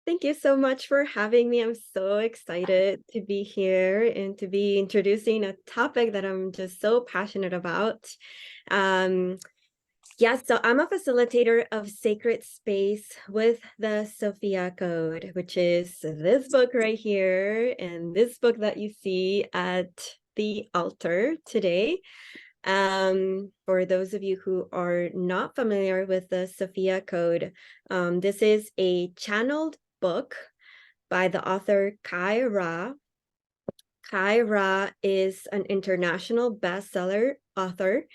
Thank you so much for having me. I'm so excited to be here and to be introducing a topic that I'm just so passionate about. Um, yes, so I'm a facilitator of sacred space with the Sophia Code, which is this book right here and this book that you see at the altar today. For those of you who are not familiar with the Sophia Code, this is a channeled book by the author Kai Ra. Kai Ra is an international bestseller author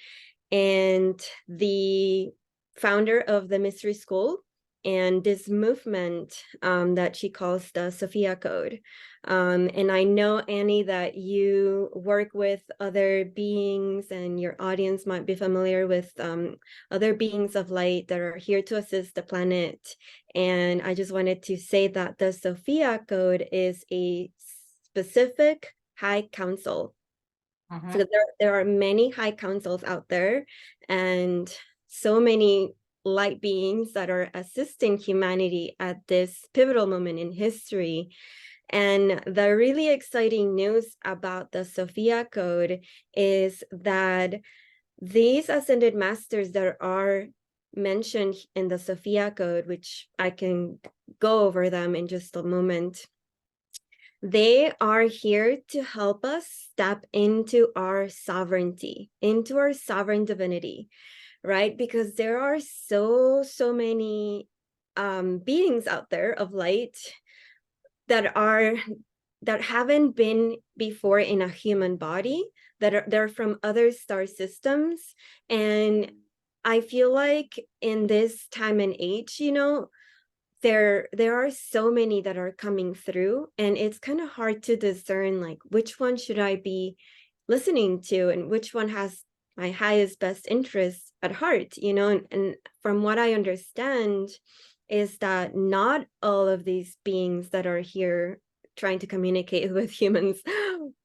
and the founder of the Mystery School and this movement that she calls the Sophia Code. And I know, Annie, that you work with other beings and your audience might be familiar with other beings of light that are here to assist the planet. And I just wanted to say that the Sophia Code is a specific high council. So there are many high councils out there and so many light beings that are assisting humanity at this pivotal moment in history. And the really exciting news about the Sophia Code is that these ascended masters that are mentioned in the Sophia Code, which I can go over them in just a moment, they are here to help us step into our sovereignty, into our sovereign divinity, right? Because there are so many beings out there of light that haven't been before in a human body, they're from other star systems. And I feel like in this time and age, there are so many that are coming through, and it's kind of hard to discern like which one should I be listening to and which one has my highest best interest at heart, and from what I understand is that not all of these beings that are here trying to communicate with humans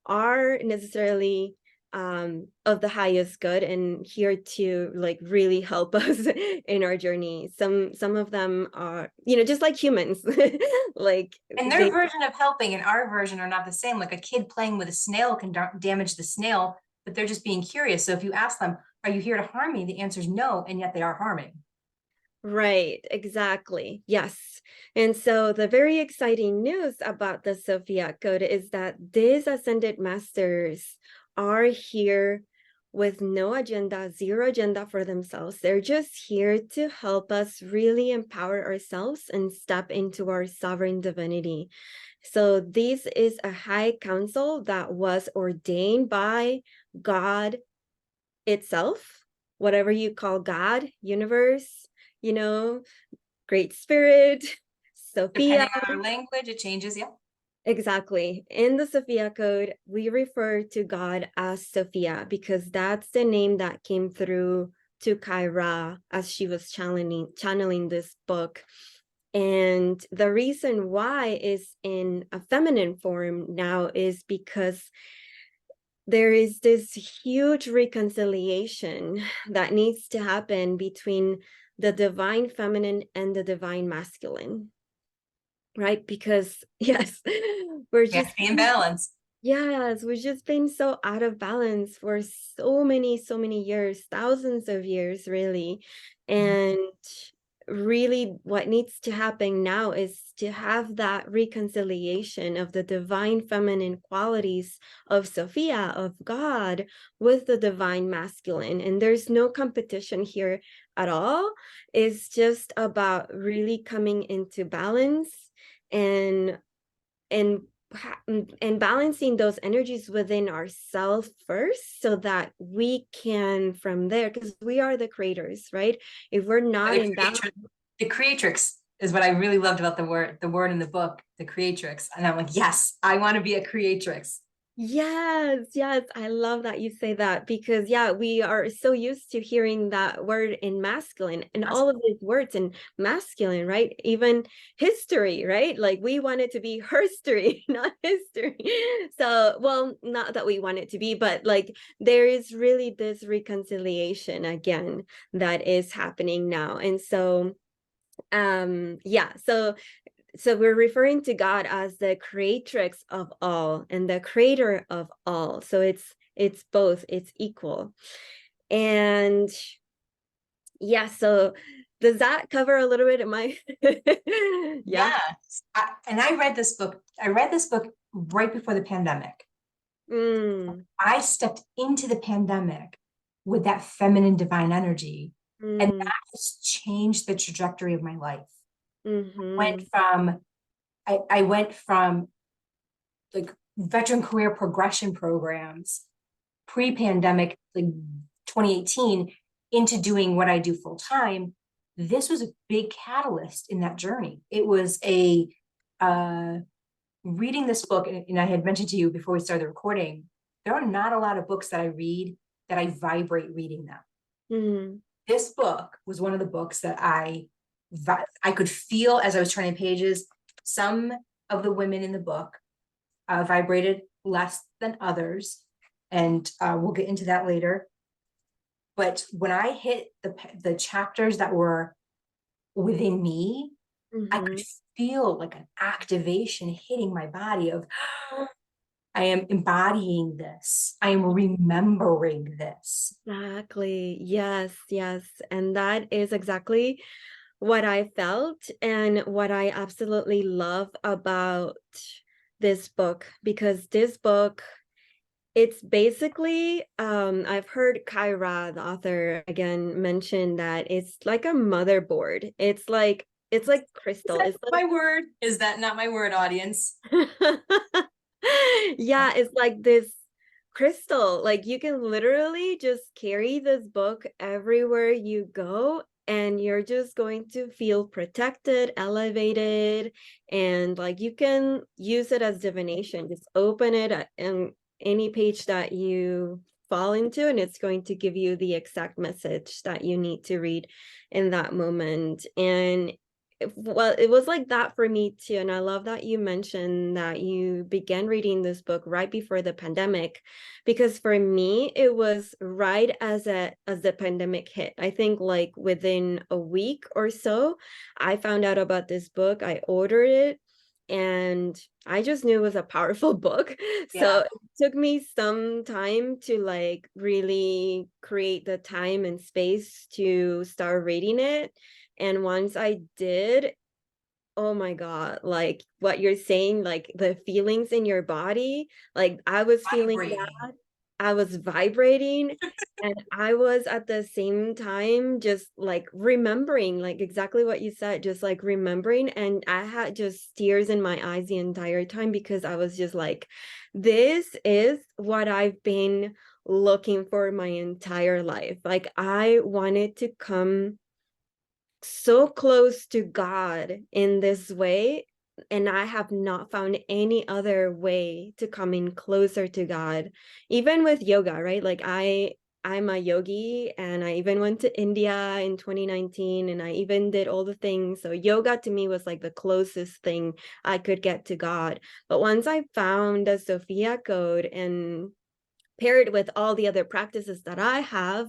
are necessarily of the highest good and here to like really help us in our journey. Some of them are, just like humans, like And their version of helping and our version are not the same. Like a kid playing with a snail can damage the snail, but they're just being curious. So if you ask them, are you here to harm me? The answer is no, and yet they are harming. Right, exactly. Yes. And so the very exciting news about the Sophia Code is that these ascended masters are here with no agenda, zero agenda for themselves. They're just here to help us really empower ourselves and step into our sovereign divinity. So this is a high council that was ordained by God itself, whatever you call God, universe, Great Spirit, Sophia. Depending on our language, it changes. Yeah. Exactly. In the Sophia Code, we refer to God as Sophia because that's the name that came through to Kyra as she was channeling this book. And the reason why is in a feminine form now is because there is this huge reconciliation that needs to happen between the divine feminine and the divine masculine, right? Because yes, we're just be in balance. yes, we've just been so out of balance for so many years, thousands of years, really. And really what needs to happen now is to have that reconciliation of the divine feminine qualities of Sophia, of God, with the divine masculine. And there's no competition here at all. It's just about really coming into balance and and and balancing those energies within ourselves first so that we can from there, because we are the creators, right? If we're not in balance, the creatrix is what I really loved about the word in the book, the creatrix. And I'm like, yes, I want to be a creatrix. yes, I love that you say that, because yeah, we are so used to hearing that word in masculine and all of these words in masculine, right? Even history, right? Like we want it to be herstory, not history. So, well, not that we want it to be, but like there is really this reconciliation again that is happening now. And so yeah, so so we're referring to God as the creatrix of all and the creator of all. So it's both, it's equal. And yeah, so does that cover a little bit of my yeah? Yes. And I read this book. I read this book right before the pandemic. Mm, I stepped into the pandemic with that feminine divine energy, and mm, that has changed the trajectory of my life. Went mm-hmm, from I went from like veteran career progression programs pre-pandemic, like 2018, into doing what I do full time. This was a big catalyst in that journey. It was a reading this book, and I had mentioned to you before we started the recording, there are not a lot of books that I read that I vibrate reading them. mm, This book was one of the books that I could feel as I was turning pages. Some of the women in the book vibrated less than others, and we'll get into that later. But when I hit the chapters that were within me, I mm-hmm. could feel like an activation hitting my body of, I am embodying this. I am remembering this. Exactly. Yes, yes. And that is exactly what I felt and what I absolutely love about this book, because this book, it's basically I've heard Kyra, the author, again mention that it's like a motherboard. It's like Is crystal. that It's my word? Is that not my word, audience? like yeah, it's like this crystal. Like you can literally just carry this book everywhere you go, and you're just going to feel protected, elevated, and like you can use it as divination. Just open it and any page that you fall into, and it's going to give you the exact message that you need to read in that moment. And well, it was like that for me too. And I love that you mentioned that you began reading this book right before the pandemic, because for me, it was right as the pandemic hit. I think like within a week or so, I found out about this book. I ordered it, and I just knew it was a powerful book. So Yeah. it took me some time to like really create the time and space to start reading it. And once I did, oh my God, like what you're saying, like the feelings in your body, like I was feeling Vibrating. that. I was vibrating, and I was at the same time just like remembering, like exactly what you said, just like remembering. And I had just tears in my eyes the entire time, because I was just like, this is what I've been looking for my entire life. Like I wanted to come so close to God in this way, and I have not found any other way to come in closer to God. Even with yoga, right? Like I'm a yogi, and I even went to India in 2019, and I even did all the things. So yoga to me was like the closest thing I could get to God. But once I found the Sophia Code and paired with all the other practices that I have,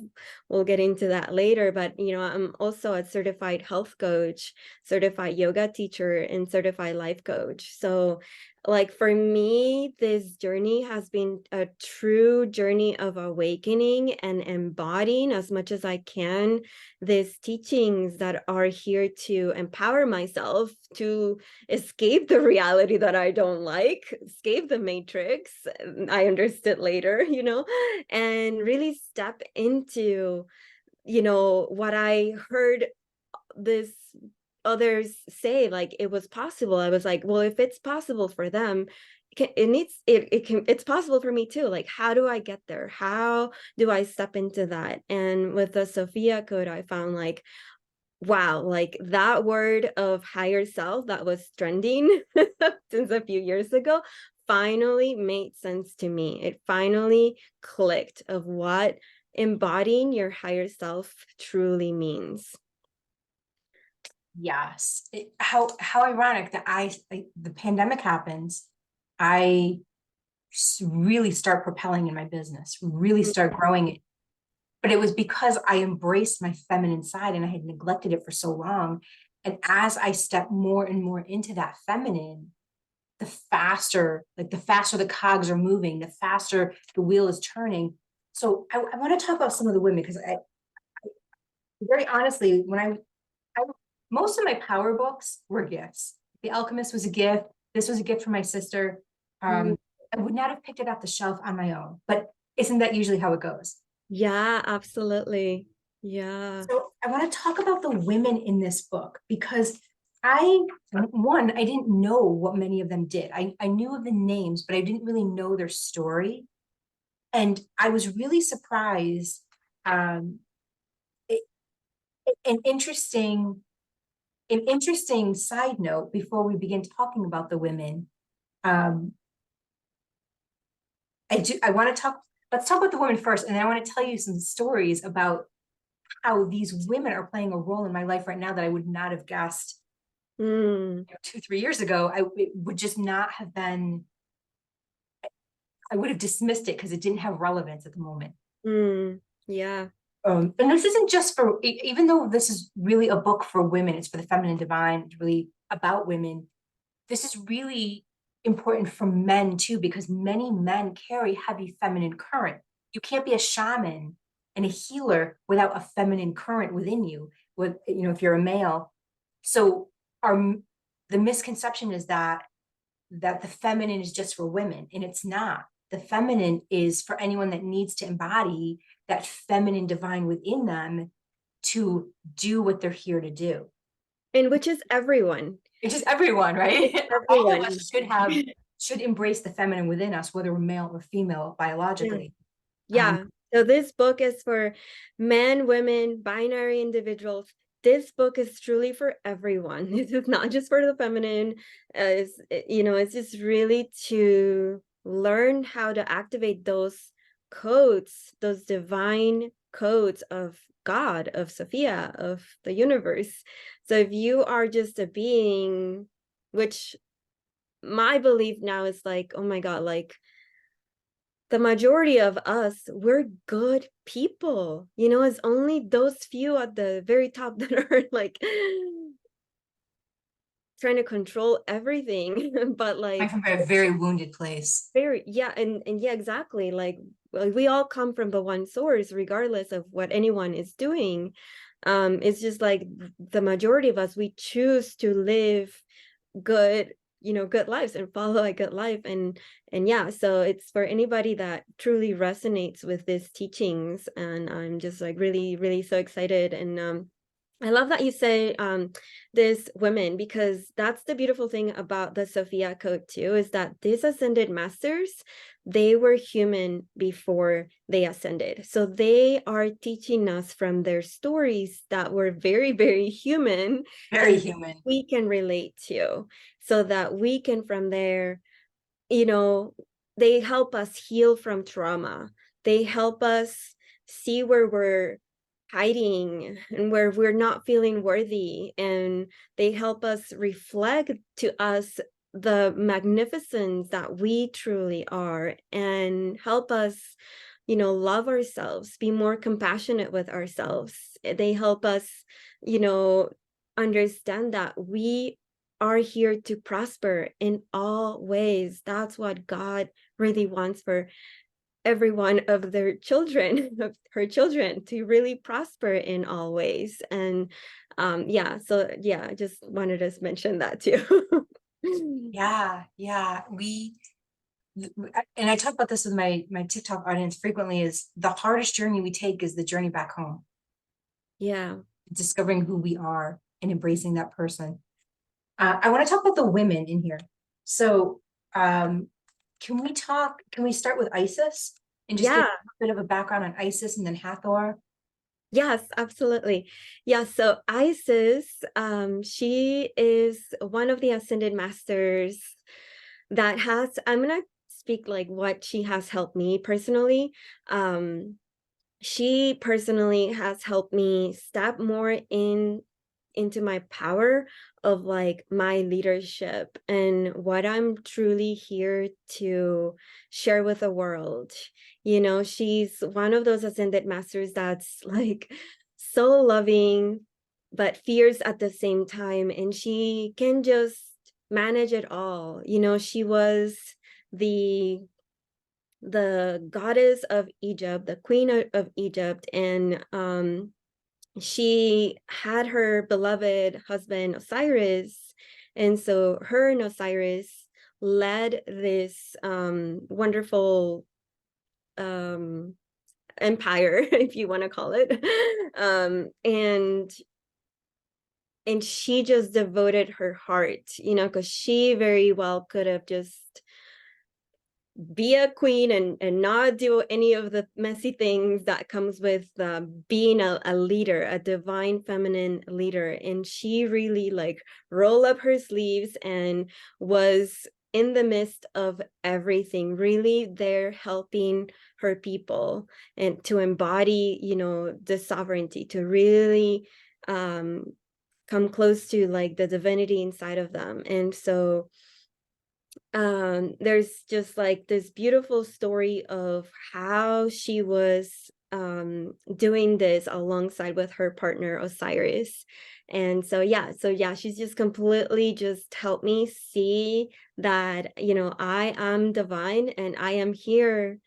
we'll get into that later, but I'm also a certified health coach, certified yoga teacher, and certified life coach. So like for me, this journey has been a true journey of awakening and embodying as much as I can these teachings that are here to empower myself to escape the reality that I don't like, escape the matrix. I understood later, and really step into, what I heard this others say, like it was possible. I was like, well, if it's possible for them, it's possible for me too. Like, how do I get there? How do I step into that? And with the Sophia Code, I found like, wow, like that word of higher self that was trending since a few years ago finally made sense to me. It finally clicked of what embodying your higher self truly means. Yes. How ironic that the pandemic happens. I really start propelling in my business, really start growing it. But it was because I embraced my feminine side and I had neglected it for so long. And as I step more and more into that feminine, the faster the cogs are moving, the faster the wheel is turning. So I want to talk about some of the women, because I very honestly, I most of my power books were gifts. The Alchemist was a gift. This was a gift from my sister. Mm. I would not have picked it off the shelf on my own, but isn't that usually how it goes? Yeah, absolutely. Yeah. So I want to talk about the women in this book, because one, I didn't know what many of them did. I knew of the names, but I didn't really know their story. And I was really surprised. Um, it, an interesting, an interesting side note before we begin talking about the women. Um, I want to talk, let's talk about the women first, and then I want to tell you some stories about how these women are playing a role in my life right now that I would not have guessed Mm. 2, 3 years ago. It would just not have been, I would have dismissed it because it didn't have relevance at the moment. Mm. Yeah. And this isn't just for, even though this is really a book for women, it's for the feminine divine, it's really about women. This is really important for men too, because many men carry heavy feminine current. You can't be a shaman and a healer without a feminine current within you, with, if you're a male. So our the misconception is that the feminine is just for women, and it's not. The feminine is for anyone that needs to embody that feminine divine within them to do what they're here to do. And which is everyone. It's just everyone, right? All of Everyone. us should embrace the feminine within us, whether we're male or female Yeah. biologically. Yeah. So this book is for men, women, binary individuals. This book is truly for everyone. This is not just for the feminine. It's just really to learn how to activate those codes, those divine codes of God, of Sophia, of the universe. So if you are just a being, which my belief now is like, oh my God, like the majority of us, we're good people. It's only those few at the very top that are like trying to control everything. But I'm like from a very wounded place. very, yeah, and yeah, exactly. Like we all come from the one source, regardless of what anyone is doing. It's just like the majority of us, we choose to live good, good lives and follow a good life. And yeah, so it's for anybody that truly resonates with these teachings. And I'm just like really, really so excited. And I love that you say this women, because that's the beautiful thing about the Sophia Code too, is that these ascended masters, they were human before they ascended. So they are teaching us from their stories that were very, very human, Very and human. we can relate to, so that we can from there, you know, they help us heal from trauma. They help us see where we're hiding and where we're not feeling worthy. And they help us reflect to us the magnificence that we truly are, and help us, love ourselves, be more compassionate with ourselves. They help us, you know, understand that we are here to prosper in all ways. That's what God really wants for every one of their children, of her children, to really prosper in all ways. And yeah, so yeah, I just wanted to mention that too. Yeah. And I talk about this with my TikTok audience frequently, is the hardest journey we take is the journey back home, Yeah. discovering who we are and embracing that person. I want to talk about the women in here. So, can we start with Isis and just give Yeah. a bit of a background on Isis and then Hathor? Yes, absolutely. Yeah, so Isis, she is one of the ascended masters that has, I'm gonna speak like what she has helped me personally. She personally has helped me step more into my power of like my leadership and what I'm truly here to share with the world. She's one of those ascended masters that's like so loving, but fierce at the same time, and she can just manage it all. You know, she was the goddess of Egypt, the queen of Egypt, and she had her beloved husband Osiris, and so her and Osiris led this wonderful empire, if you want to call it, and she just devoted her heart, you know, because she very well could have just be a queen and not do any of the messy things that comes with being a leader, a divine feminine leader. And she really like rolled up her sleeves and was in the midst of everything, really there helping her people and to embody, you know, the sovereignty, to really come close to like the divinity inside of them. And so there's just like this beautiful story of how she was doing this alongside with her partner Osiris. And so yeah, she's just completely just helped me see that, you know, I am divine and I am here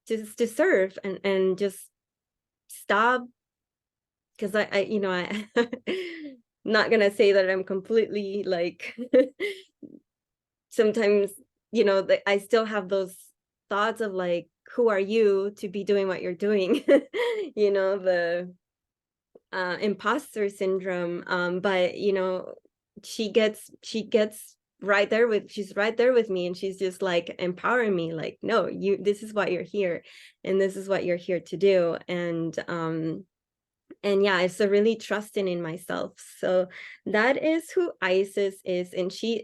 to serve and just stop, because I you know, I not gonna say that I'm completely like sometimes, you know, I still have those thoughts of like, who are you to be doing what you're doing? You know, the imposter syndrome. But you know, she gets right there with she's right there with me, and she's just like empowering me, like, no, you, this is what you're here, and this is what you're here to do. And yeah, it's a really trusting in myself. So that is who Isis is, and she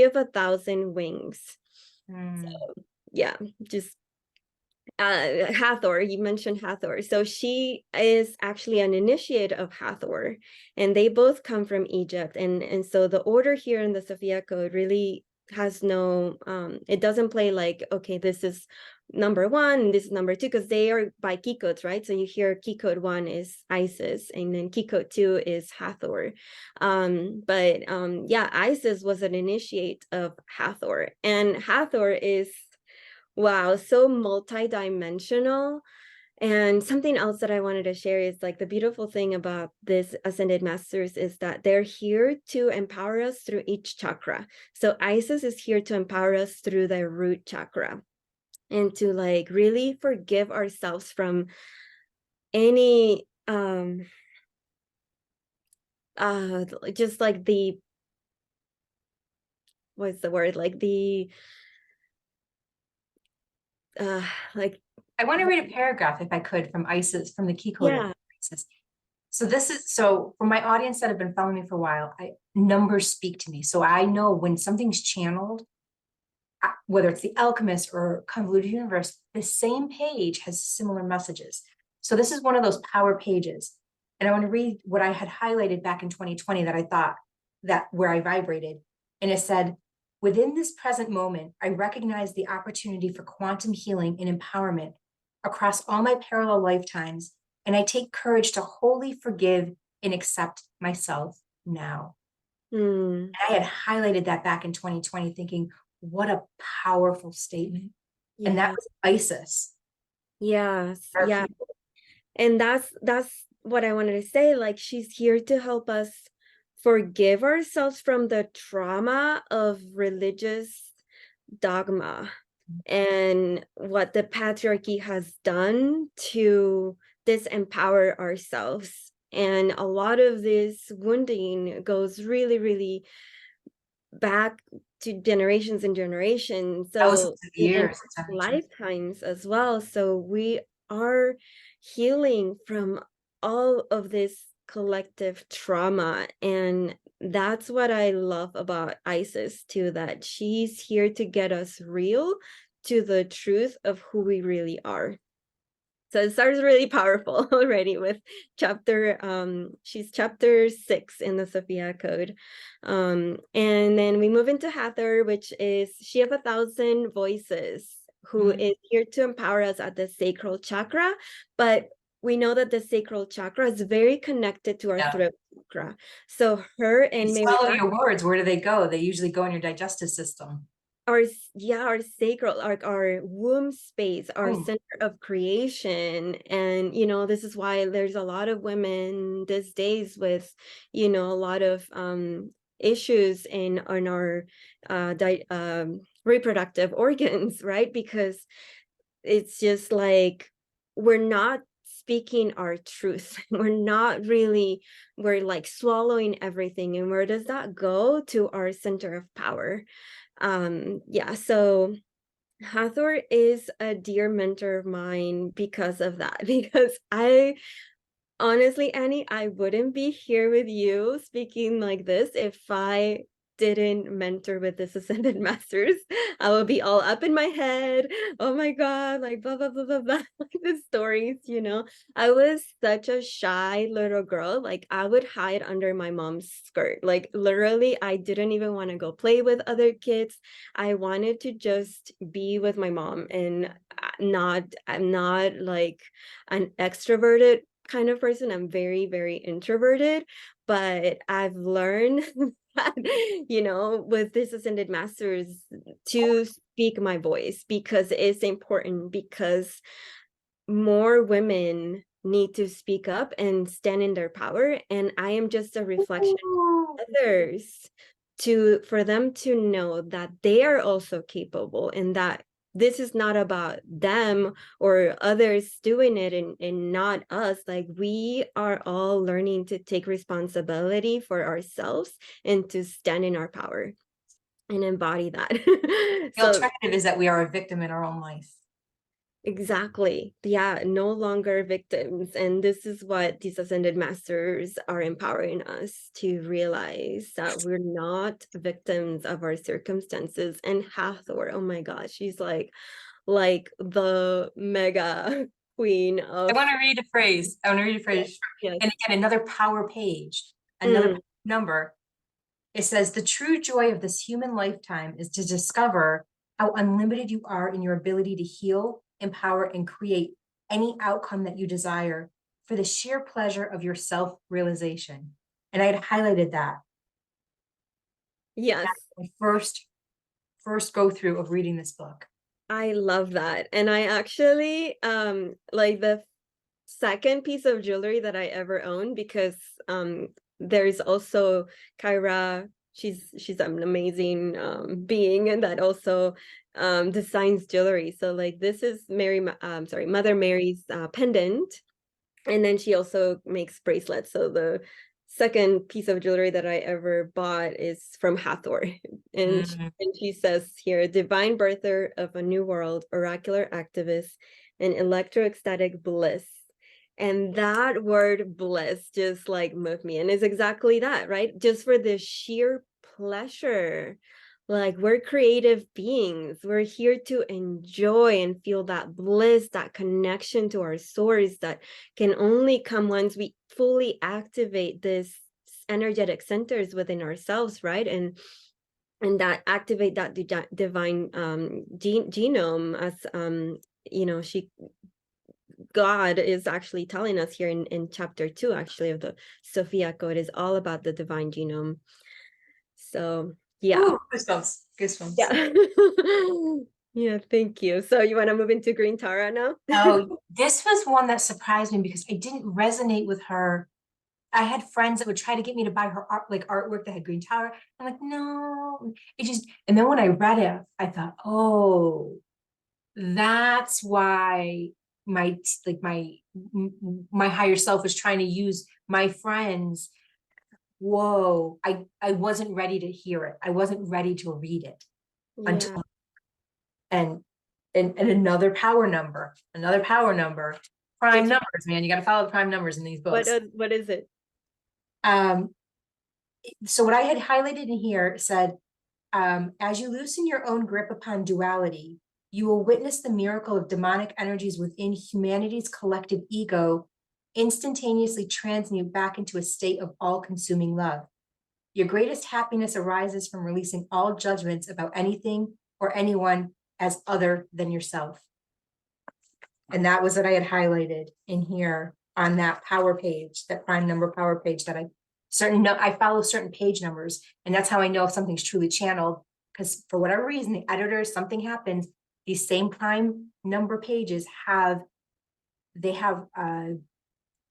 of 1,000 wings. So yeah, just Hathor, you mentioned Hathor. So she is actually an initiate of Hathor, and they both come from Egypt. And so the order here in the Sophia Code really has no it doesn't play like, okay, this is number one and this is number two, because they are by key codes, right? So you hear key code 1 is Isis, and then key code 2 is Hathor. But yeah, Isis was an initiate of Hathor, and Hathor is, wow, so multidimensional. And something else that I wanted to share is like the beautiful thing about this ascended masters is that they're here to empower us through each chakra. So Isis is here to empower us through the root chakra, and to like really forgive ourselves from any just like the, what's the word, like the like, I want to read a paragraph, if I could, from Isis, from the key code of yeah. Isis. So this is, so for my audience that have been following me for a while, numbers speak to me. So I know when something's channeled, whether it's the Alchemist or Convoluted Universe, the same page has similar messages. So this is one of those power pages. And I want to read what I had highlighted back in 2020 that I thought that where I vibrated. And it said, within this present moment, I recognize the opportunity for quantum healing and empowerment across all my parallel lifetimes. And I take courage to wholly forgive and accept myself now. And I had highlighted that back in 2020, thinking, what a powerful statement. Yeah. And that was Isis. Yes. Yeah. And that's what I wanted to say. Like, she's here to help us forgive ourselves from the trauma of religious dogma and what the patriarchy has done to disempower ourselves. And a lot of this wounding goes really, really back to generations and generations. Thousands So of in years. lifetimes as well. So we are healing from all of this collective trauma. And that's what I love about Isis too, that she's here to get us real to the truth of who we really are. So it starts really powerful already with she's chapter 6 in the Sophia Code. And then we move into Hathor, which is she of 1,000 voices, who is here to empower us at the sacral chakra. But we know that the sacral chakra is very connected to our Yeah. throat chakra. So her You and swallow Mary, your words, where do they go? They usually go in your digestive system. our sacral, our womb space, our Ooh. center of creation. And this is why there's a lot of women these days with a lot of issues in our reproductive organs, right? Because it's just like we're not speaking our truth. We're like swallowing everything. And where does that go? To our center of power. Yeah, so Hathor is a dear mentor of mine because of that. Because I honestly, Annie, I wouldn't be here with you speaking like this if I didn't mentor with this ascended masters. I would be all up in my head. Oh my God, like blah blah blah blah blah, like the stories. I was such a shy little girl. Like I would hide under my mom's skirt. Like literally, I didn't even want to go play with other kids. I wanted to just be with my mom, and I'm not like an extroverted kind of person. I'm very, very introverted, but I've learned that, with this ascended masters to speak my voice because it's important, because more women need to speak up and stand in their power. And I am just a reflection of others for them to know that they are also capable, and that this is not about them or others doing it and not us. Like we are all learning to take responsibility for ourselves and to stand in our power and embody that. The So alternative is that we are a victim in our own life. exactly. Yeah, no longer victims. And this is what these ascended masters are empowering us to realize, that we're not victims of our circumstances. And Hathor, oh my gosh, she's like the mega queen I of want to read a phrase. I want to read a phrase. yes. And again, another power page, another Mm, number. It says, the true joy of this human lifetime is to discover how unlimited you are in your ability to heal, empower, and create any outcome that you desire for the sheer pleasure of your self-realization. And I had highlighted that. yes. That's my first go through of reading this book. I love that. And I actually like the second piece of jewelry that I ever owned, because there's also Kyra. She's an amazing being, and that also designs jewelry. So like this is Mother Mary's pendant, and then she also makes bracelets. So the second piece of jewelry that I ever bought is from Hathor. And she says here, divine birther of a new world, oracular activist, and electroecstatic bliss. And that word bliss just like moved me. And it's exactly that, right? Just for the sheer pleasure. Like we're creative beings. We're here to enjoy and feel that bliss, that connection to our source that can only come once we fully activate this energetic centers within ourselves, right? And that activate that divine genome, as God is actually telling us here in chapter 2 actually of the Sophia Code, is all about the divine genome. So yeah. Ooh, goosebumps. Yeah. Yeah, thank you. So you want to move into Green Tara now? Oh, this was one that surprised me because I didn't resonate with her. I had friends that would try to get me to buy her art, like artwork that had green tower. I'm like, no, it just, and then when I read it, I thought, oh, that's why my higher self was trying to use my friends. Whoa, I wasn't ready to hear it. I wasn't ready to read it Yeah. until and another power number, prime numbers, man. You got to follow the prime numbers in these books. What is it? So what I had highlighted in here said, as you loosen your own grip upon duality, you will witness the miracle of demonic energies within humanity's collective ego instantaneously transmute back into a state of all-consuming love. Your greatest happiness arises from releasing all judgments about anything or anyone as other than yourself. And that was what I had highlighted in here on that power page, that prime number power page that I follow certain page numbers, and that's how I know if something's truly channeled. Because for whatever reason, the editor, something happens, these same prime number pages have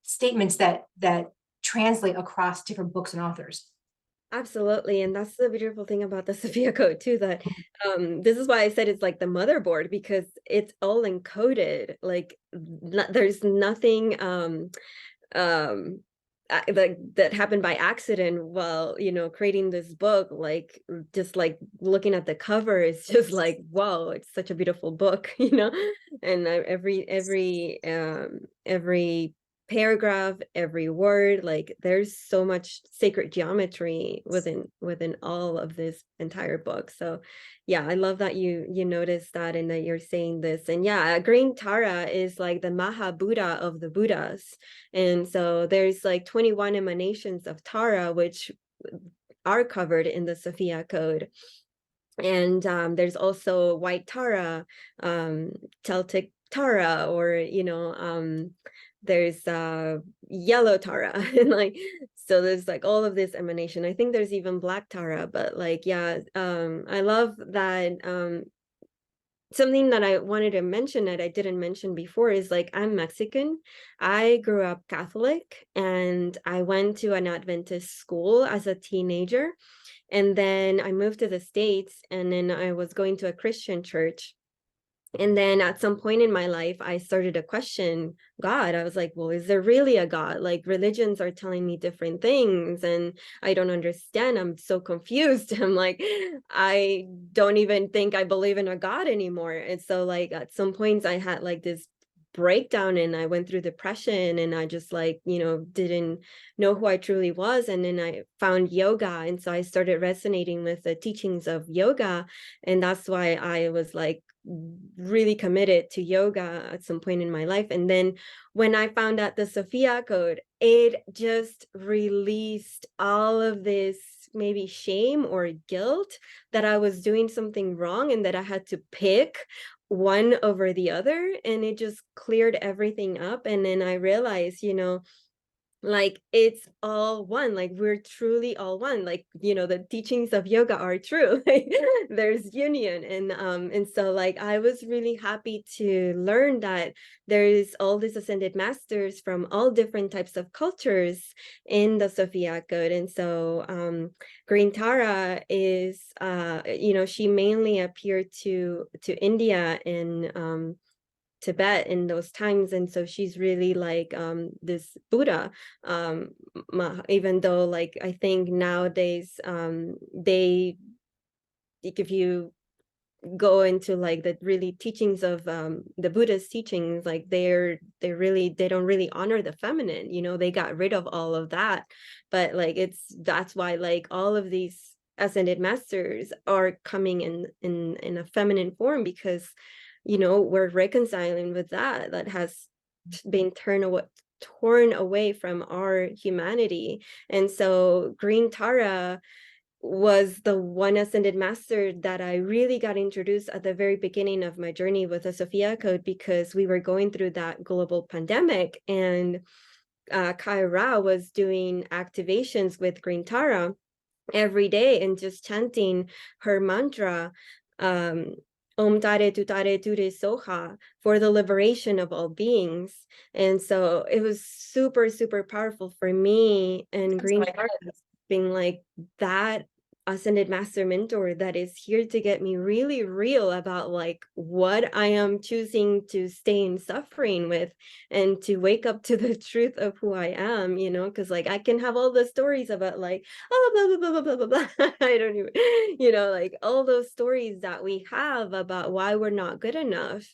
statements that translate across different books and authors. Absolutely. And that's the beautiful thing about the Sophia Code too, that this is why I said it's like the motherboard, because it's all encoded. Like there's nothing that happened by accident while, you know, creating this book. Like just like looking at the cover is just like, wow, it's such a beautiful book, you know. And every paragraph, every word, like there's so much sacred geometry within all of this entire book. So yeah, I love that you noticed that and that you're saying this. And yeah, green Tara is like the Maha Buddha of the Buddhas. And so there's like 21 emanations of Tara, which are covered in the Sophia Code. And there's also white Tara, Celtic Tara, or, you know, there's yellow Tara. And like, so there's like all of this emanation. I think there's even black Tara, but like, yeah, I love that. Something that I wanted to mention that I didn't mention before is like, I'm Mexican. I grew up Catholic and I went to an Adventist school as a teenager. And then I moved to the States, and then I was going to a Christian church. And then at some point in my life, I started to question God. I was like, well, is there really a God? Like religions are telling me different things and I don't understand. I'm so confused. I'm like, I don't even think I believe in a God anymore. And so like at some points I had like this breakdown and I went through depression and I just like, you know, didn't know who I truly was. And then I found yoga. And so I started resonating with the teachings of yoga. And that's why I was like really committed to yoga at some point in my life. And then when I found out the Sophia Code, it just released all of this maybe shame or guilt that I was doing something wrong and that I had to pick one over the other, and it just cleared everything up. And then I realized, you know, like it's all one, like we're truly all one, like, you know, the teachings of yoga are true. Like, there's union. And so like I was really happy to learn that there's all these ascended masters from all different types of cultures in the Sophia Code. And so Green Tara is you know, she mainly appeared to India in Tibet in those times. And so she's really like this Buddha, even though like I think nowadays they, if you go into like the really teachings of the Buddhist teachings, like they don't really honor the feminine, you know, they got rid of all of that. But like that's why like all of these ascended masters are coming in a feminine form, because, you know, we're reconciling with that has been torn away from our humanity. And so Green Tara was the one ascended master that I really got introduced at the very beginning of my journey with the Sophia Code, because we were going through that global pandemic, and Kaira was doing activations with Green Tara every day and just chanting her mantra, Om Tare Tu Tare Ture Soha, for the liberation of all beings. And so it was super, super powerful for me. And Green Tara being like that ascended master mentor that is here to get me really real about like what I am choosing to stay in suffering with, and to wake up to the truth of who I am, you know, because like I can have all the stories about like, oh, blah, blah, blah, blah, blah, blah. I don't even, you know, like all those stories that we have about why we're not good enough.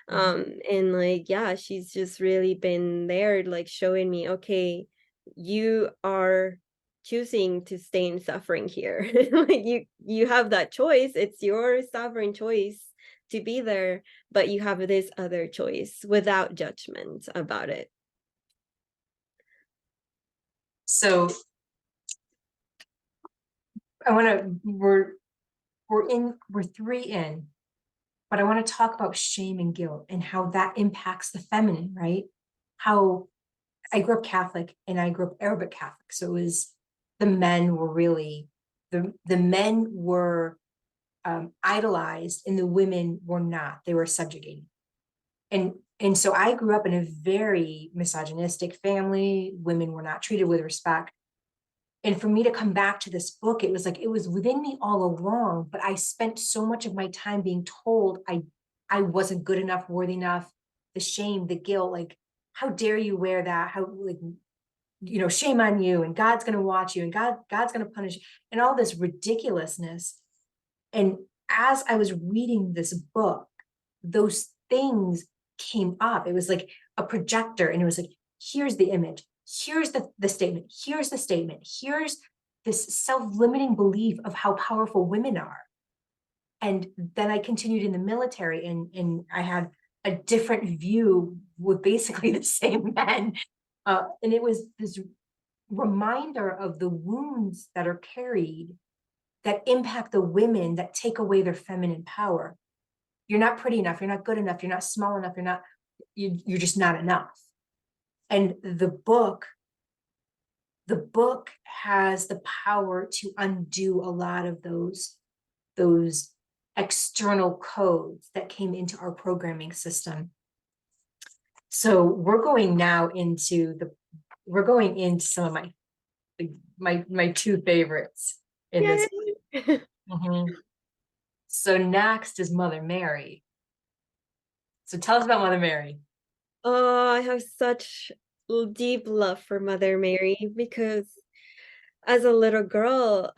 And like, yeah, she's just really been there, like showing me, okay, you are choosing to stay in suffering here. Like you have that choice. It's your sovereign choice to be there, but you have this other choice without judgment about it. So I want to, we're 3 in, but I want to talk about shame and guilt and how that impacts the feminine, right? How I grew up Catholic and I grew up Arabic Catholic. So it was, the men were really, the men were idolized and the women were not. They were subjugated. And so I grew up in a very misogynistic family. Women were not treated with respect. And for me to come back to this book, it was like, it was within me all along, but I spent so much of my time being told I wasn't good enough, worthy enough, the shame, the guilt, like, how dare you wear that? How, like, you know, shame on you, and God's going to watch you, and God's going to punish you, and all this ridiculousness. And as I was reading this book, those things came up. It was like a projector, and it was like, here's the image, here's the statement, here's the statement, here's this self-limiting belief of how powerful women are. And then I continued in the military, and I had a different view with basically the same men. And it was this reminder of the wounds that are carried that impact the women, that take away their feminine power. You're not pretty enough, you're not good enough, you're not small enough, you're just not enough. And the book has the power to undo a lot of those external codes that came into our programming system. So we're going into some of my two favorites in this. Mhm. So next is Mother Mary. So tell us about Mother Mary. Oh, I have such deep love for Mother Mary because as a little girl,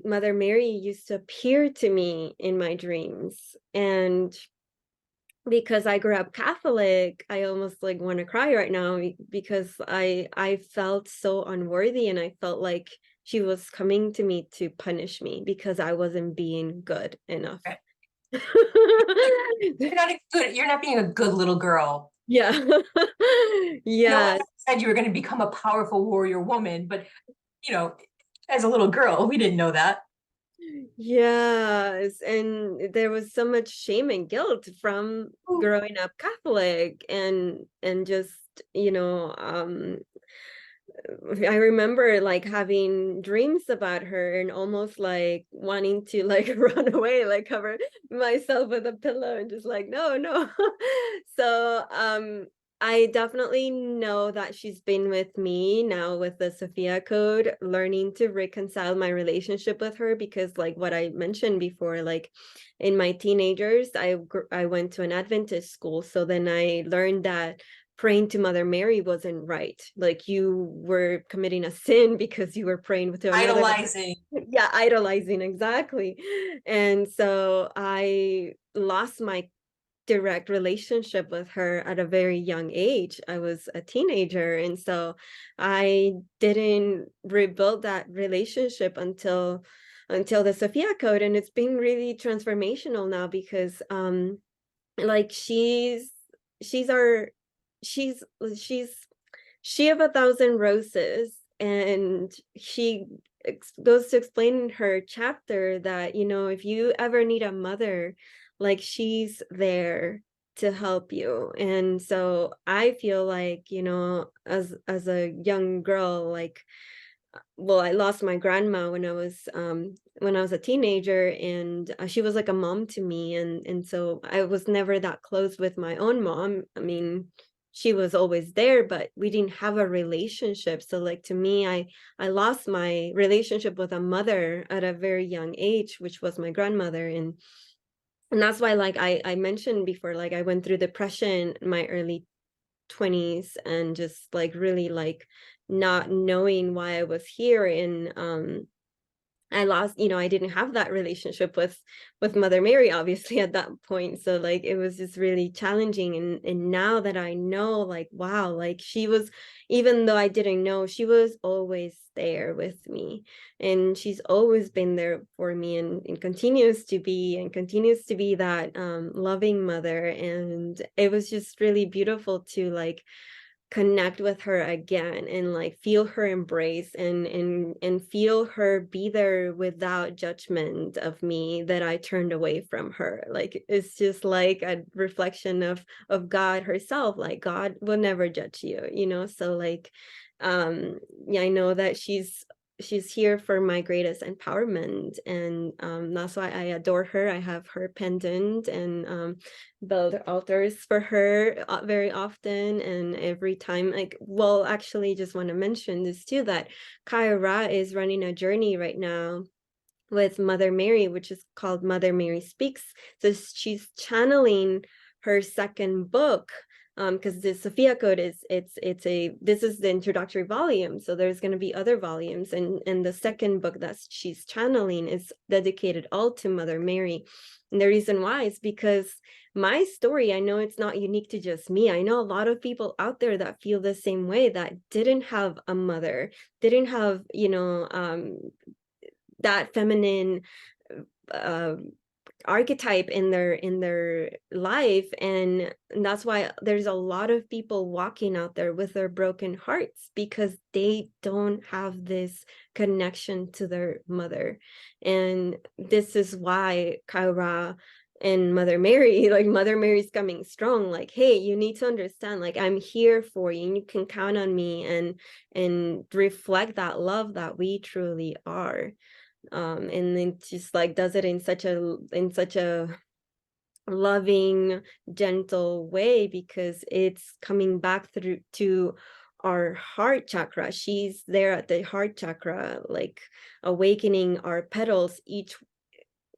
Mother Mary used to appear to me in my dreams. And because I grew up Catholic, I almost like want to cry right now because I felt so unworthy, and I felt like she was coming to me to punish me because I wasn't being good enough. Okay. You're not being a good little girl. Yeah. Yeah. No, said you were going to become a powerful warrior woman, but you know, as a little girl, we didn't know that. Yes, and there was so much shame and guilt from growing up Catholic, and just, I remember like having dreams about her and almost like wanting to like run away, like cover myself with a pillow and just like, no, no. So I definitely know that she's been with me now with the Sophia Code, learning to reconcile my relationship with her, because like what I mentioned before, like in my teenagers, I went to an Adventist school. So then I learned that praying to Mother Mary wasn't right. Like you were committing a sin because you were praying to another. Idolizing. Yeah, idolizing, exactly. And so I lost my direct relationship with her at a very young age. I was a teenager, and so I didn't rebuild that relationship until the Sophia Code, and it's been really transformational now because like she's our she's she of a thousand roses, and she goes to explain in her chapter that, if you ever need a mother, like she's there to help you. And so I feel like, as a young girl, like, well, I lost my grandma when I was a teenager, and she was like a mom to me, and so I was never that close with my own mom. I mean, she was always there, but we didn't have a relationship. So like to me, I lost my relationship with a mother at a very young age, which was my grandmother. And that's why, like I mentioned before, like I went through depression in my early 20s, and just like really like not knowing why I was here. And I lost, I didn't have that relationship with Mother Mary, obviously, at that point. So like it was just really challenging. And now that I know, like, wow, like she was, even though I didn't know, she was always there with me, and she's always been there for me, and continues to be that loving mother. And it was just really beautiful to like connect with her again and like feel her embrace and feel her be there without judgment of me that I turned away from her. Like it's just like a reflection of God herself. Like God will never judge you, you know. So like yeah, I know that she's here for my greatest empowerment, and that's why I adore her. I have her pendant and build altars for her very often, and every time, like, well, actually just want to mention this too, that Kyra is running a journey right now with Mother Mary, which is called Mother Mary Speaks. So she's channeling her second book, because the Sophia Code is this is the introductory volume. So there's going to be other volumes, and the second book that she's channeling is dedicated all to Mother Mary. And the reason why is because my story, I know it's not unique to just me. I know a lot of people out there that feel the same way, that didn't have a mother, didn't have, you know, that feminine uh, archetype in their life, and that's why there's a lot of people walking out there with their broken hearts, because they don't have this connection to their mother. And this is why Kyra and Mother Mary, like Mother Mary's coming strong, like, hey, you need to understand, like, I'm here for you and you can count on me, and reflect that love that we truly are. And then just like does it in such a loving, gentle way, because it's coming back through to our heart chakra. She's there at the heart chakra, like awakening our petals, each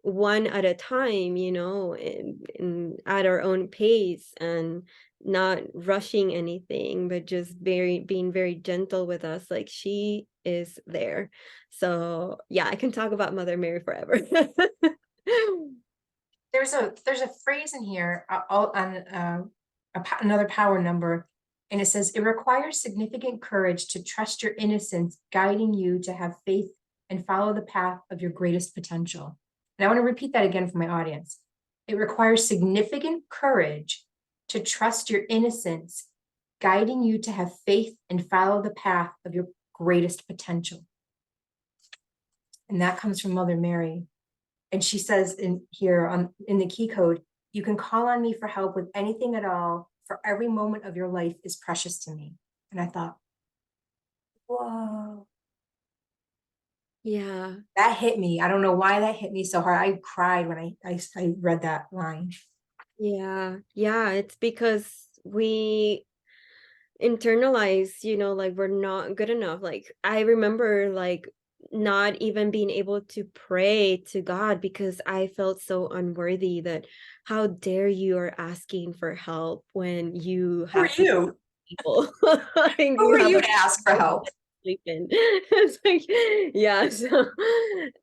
one at a time, you know, and at our own pace, and not rushing anything, but just being very gentle with us. Like she is there. So yeah, I can talk about Mother Mary forever. There's a phrase in here on another power number, and it says, it requires significant courage to trust your innocence, guiding you to have faith and follow the path of your greatest potential. And I want to repeat that again for my audience. It requires significant courage to trust your innocence, guiding you to have faith and follow the path of your greatest potential. And that comes from Mother Mary. And she says in here in the key code, you can call on me for help with anything at all, for every moment of your life is precious to me. And I thought, whoa. Yeah. That hit me. I don't know why that hit me so hard. I cried when I read that line. Yeah. Yeah. It's because we internalize, you know, like we're not good enough. Like I remember like not even being able to pray to God because I felt so unworthy, that how dare you are asking for help when you Who are have you? people. And Who you are have you a to ask for help? sleeping. It's like, yeah, so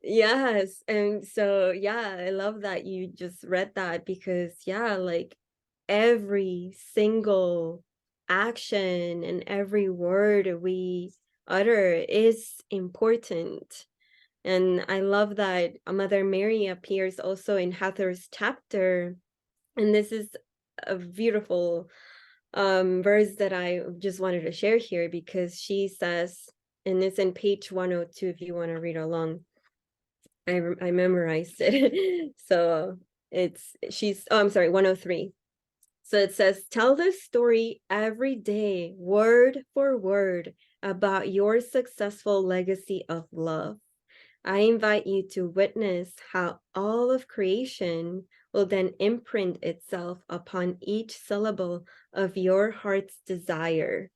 yes. And so yeah, I love that you just read that, because yeah, like every single action and every word we utter is important. And I love that Mother Mary appears also in Heather's chapter. And this is a beautiful verse that I just wanted to share here, because she says, and it's in page 102 if you want to read along. I memorized it. So I'm sorry, 103. So it says, tell this story every day, word for word, about your successful legacy of love. I invite you to witness how all of creation will then imprint itself upon each syllable of your heart's desire.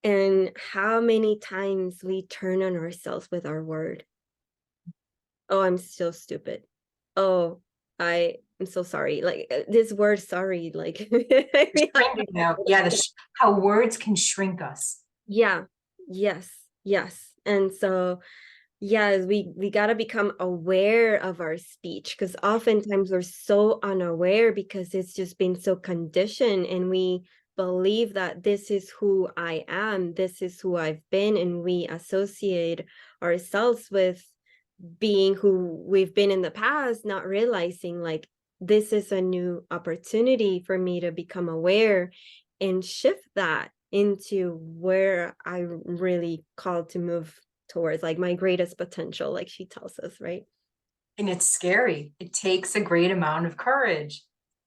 And how many times we turn on ourselves with our word. Oh, I'm so stupid. Oh, I'm so sorry. Like this word, sorry, like Yeah, how words can shrink us. yeah, yes, yes. And so yes, we got to become aware of our speech, because oftentimes we're so unaware because it's just been so conditioned, and we believe that this is who I am, this is who I've been, and we associate ourselves with being who we've been in the past, not realizing like this is a new opportunity for me to become aware and shift that into where I'm really called to move towards, like my greatest potential, like she tells us, right? And it's scary. It takes a great amount of courage.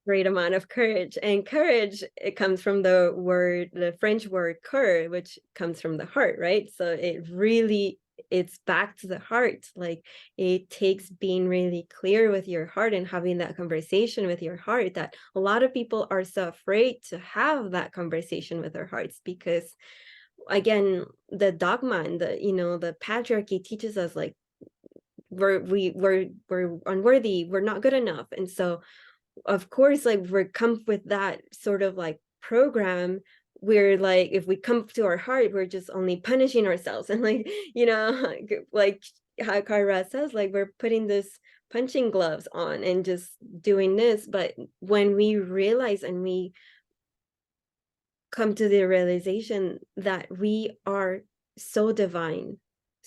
Great amount of courage. And courage, it comes from the French word cœur, which comes from the heart, right? So it really, it's back to the heart. Like it takes being really clear with your heart and having that conversation with your heart, that a lot of people are so afraid to have that conversation with their hearts because, again, the dogma and the patriarchy teaches us like we're unworthy, we're not good enough. And so of course, like we're come with that sort of like program where like if we come to our heart, we're just only punishing ourselves. And like, like how Kara says, like we're putting this punching gloves on and just doing this. But when we realize and we come to the realization that we are so divine,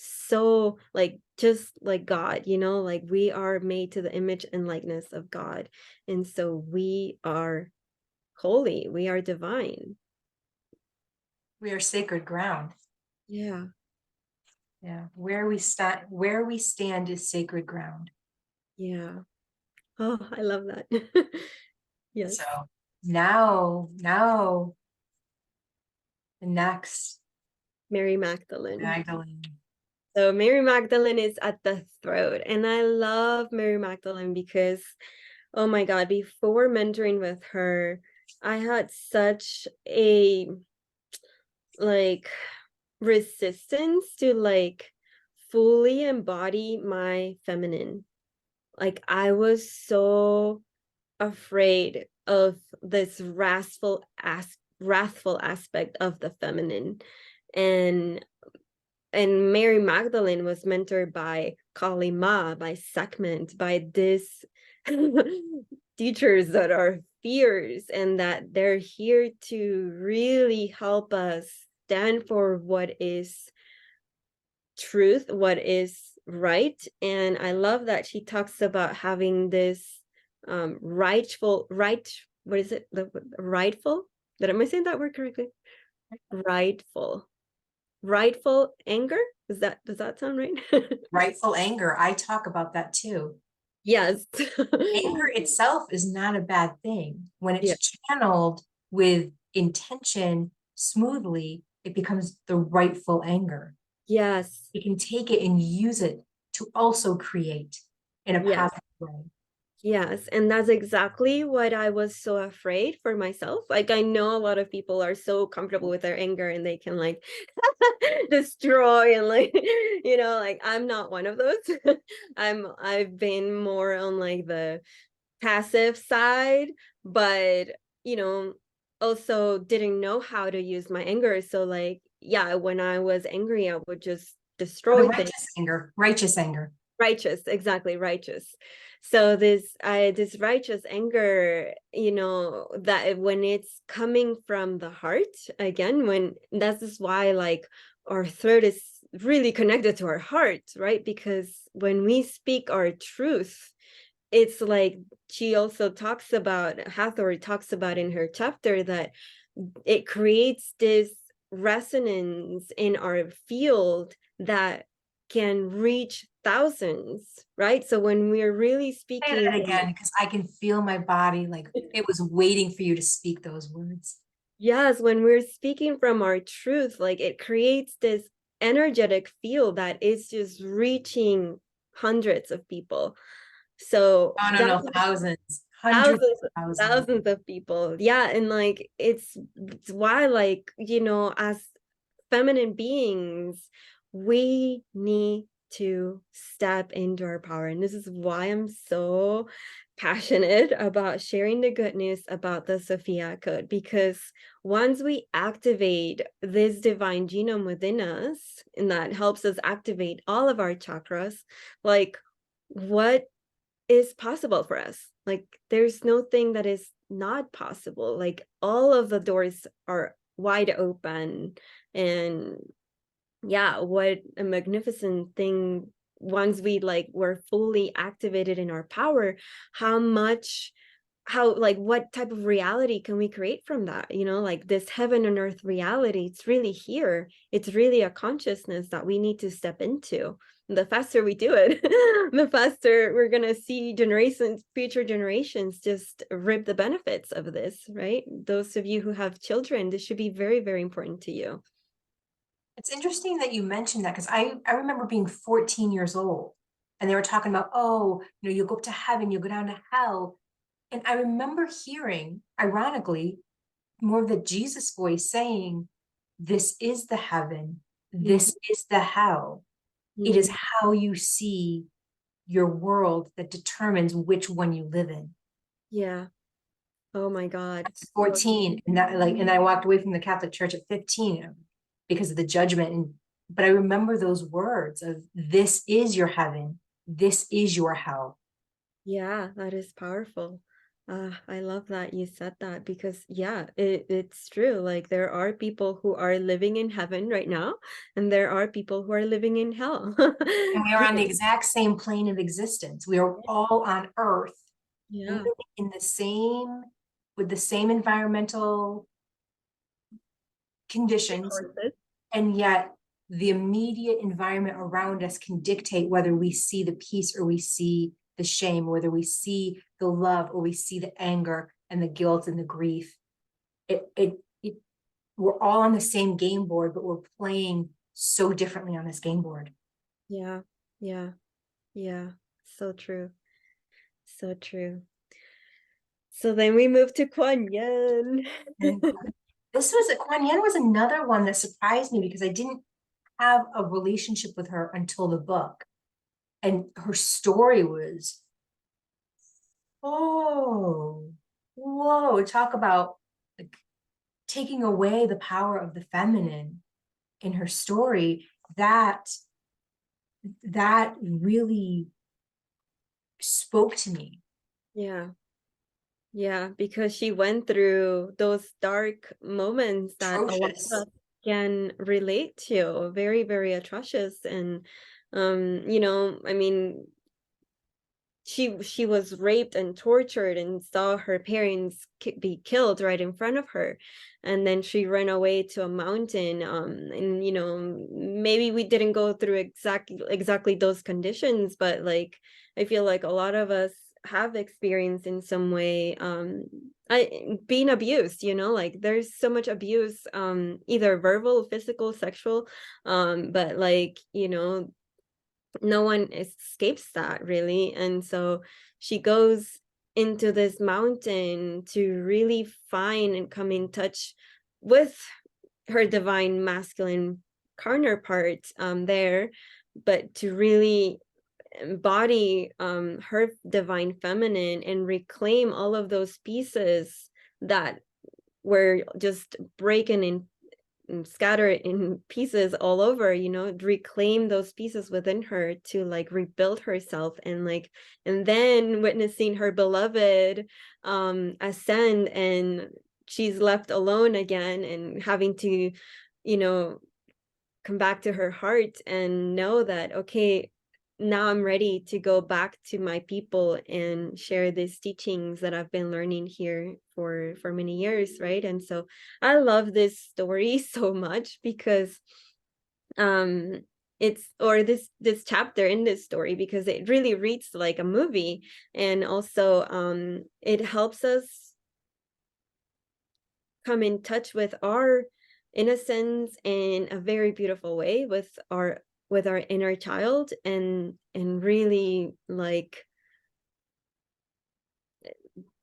so like just like God, like we are made to the image and likeness of God. And so we are holy, we are divine. We are sacred ground. Yeah. Yeah. Where we stand is sacred ground. Yeah. Oh, I love that. Yes. So now the next Mary Magdalene. Magdalene. So Mary Magdalene is at the throat. And I love Mary Magdalene because, oh my God, before mentoring with her, I had such a like resistance to like fully embody my feminine. Like I was so afraid of this wrathful aspect of the feminine. And Mary Magdalene was mentored by Kali Ma, by Sekhmet, by this teachers that are fierce and that they're here to really help us stand for what is truth, what is right. And I love that she talks about having this what is it? Rightful? Am I saying that word correctly? Rightful anger. Does that sound right? Rightful anger. I talk about that too. Yes. Anger itself is not a bad thing. When Yeah. it's channeled with intention smoothly, it becomes the rightful anger. Yes. You can take it and use it to also create in a Yes. positive way. Yes. And that's exactly what I was so afraid for myself. Like I know a lot of people are so comfortable with their anger and they can like destroy and like, like I'm not one of those. I've been more on like the passive side, but also didn't know how to use my anger. So like, yeah, when I was angry, I would just The destroy things. righteous anger. Righteous, exactly, righteous. So this righteous anger, that when it's coming from the heart, again, when that's just why like our throat is really connected to our heart, right? Because when we speak our truth, it's like she also talks about, Hathor talks about in her chapter, that it creates this resonance in our field that can reach thousands, right? So when we're really Say speaking, that again because I can feel my body like it was waiting for you to speak those words. yes, when we're speaking from our truth, like it creates this energetic field that is just reaching hundreds of people. So Oh, no, no, thousands, hundreds thousands of thousands. thousands of people, yeah. And like it's why, like, as feminine beings, we need to step into our power. And this is why I'm so passionate about sharing the good news about the Sophia Code, because once we activate this divine genome within us, and that helps us activate all of our chakras, like what is possible for us. Like there's no thing that is not possible. Like all of the doors are wide open. And yeah, what a magnificent thing. Once we like were fully activated in our power, how much how, like, what type of reality can we create from that? You know, like this heaven and earth reality, it's really here. It's really a consciousness that we need to step into. The faster we do it, the faster we're gonna see generations, future generations just reap the benefits of this, right? Those of you who have children, this should be very, very important to you. It's interesting that you mentioned that, because I remember being 14 years old and they were talking about, oh, you'll go up to heaven, you'll go down to hell. And I remember hearing, ironically, more of the Jesus voice saying, this is the heaven, Mhm. this is the hell. It is Mhm. how you see your world that determines which one you live in. Yeah. Oh my God. I was 14, and that, like, and I walked away from the Catholic Church at 15 because of the judgment. And but I remember those words of, this is your heaven, this is your hell. Yeah, that is powerful. I love that you said that, because yeah, it's true. Like there are people who are living in heaven right now, and there are people who are living in hell. And we are on the exact same plane of existence. We are all on earth, Yeah. living in the same, with the same environmental conditions, Resources. and yet the immediate environment around us can dictate whether we see the peace or we see the shame, whether we see the love or we see the anger and the guilt and the grief. It we're all on the same game board, but we're playing so differently on this game board. Yeah. Yeah. Yeah. So true. So true. So then we move to Kuan Yin. And Kuan Yin was another one that surprised me because I didn't have a relationship with her until the book. And her story was, oh, whoa, talk about like taking away the power of the feminine in her story. That really spoke to me. Yeah. Yeah, because she went through those dark moments that a lot of Atrocious. us can relate to, very, very atrocious. And I mean, she was raped and tortured and saw her parents be killed right in front of her, and then she ran away to a mountain, and maybe we didn't go through exactly those conditions, but like I feel like a lot of us have experienced in some way being abused, like there's so much abuse, either verbal, physical, sexual, but like no one escapes that really. And so she goes into this mountain to really find and come in touch with her divine masculine counterpart there, but to really embody her divine feminine and reclaim all of those pieces that were just breaking in and scatter it in pieces all over, reclaim those pieces within her to like rebuild herself, and like, and then witnessing her beloved ascend, and she's left alone again and having to, you know, come back to her heart and know that, okay, now I'm ready to go back to my people and share these teachings that I've been learning here for many years, right? And so I love this story so much because it's, or this chapter in this story, because it really reads like a movie, and also it helps us come in touch with our innocence in a very beautiful way, with our inner child, and really like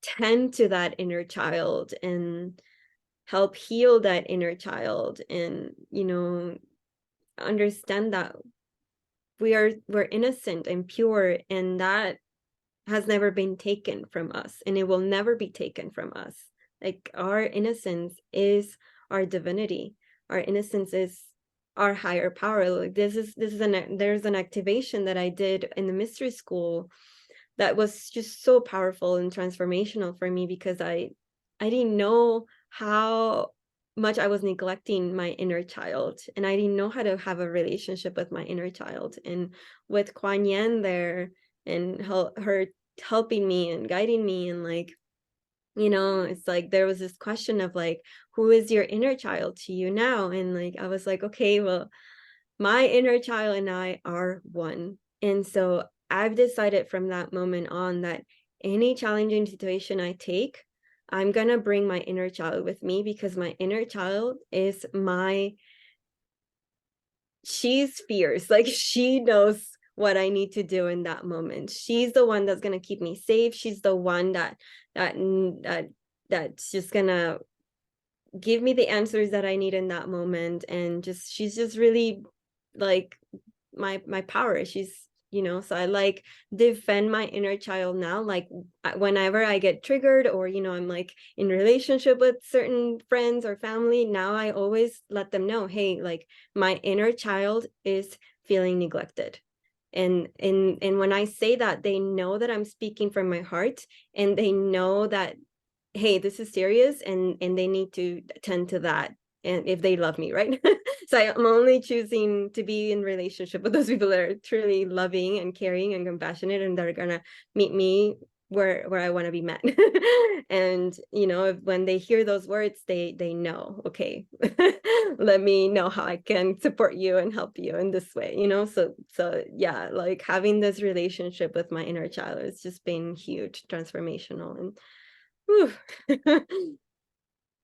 tend to that inner child and help heal that inner child, and understand that we're innocent and pure, and that has never been taken from us, and it will never be taken from us. Like our innocence is our divinity. Our innocence is our higher power. Like there's an activation that I did in the mystery school that was just so powerful and transformational for me, because I didn't know how much I was neglecting my inner child, and I didn't know how to have a relationship with my inner child. And with Kuan Yin there, and her helping me and guiding me, and like you know, it's like there was this question of like, who is your inner child to you now? And like I was like, okay, well, my inner child and I are one. And so I've decided from that moment on that any challenging situation I take, I'm gonna bring my inner child with me, because my inner child is she's fierce. Like she knows what I need to do in that moment. She's the one that's gonna keep me safe. She's the one that's just gonna give me the answers that I need in that moment. And just she's just really like my power. She's, you know, so I like defend my inner child now. Like whenever I get triggered, or you know, I'm like in relationship with certain friends or family, now I always let them know, hey, like my inner child is feeling neglected. And when I say that, they know that I'm speaking from my heart, and they know that, hey, this is serious, and they need to attend to that, and if they love me, right? So I'm only choosing to be in relationship with those people that are truly loving and caring and compassionate, and that are gonna meet me where I want to be met. And you know, when they hear those words, they know, okay, let me know how I can support you and help you in this way, you know. So yeah, like having this relationship with my inner child has just been huge, transformational, and whew.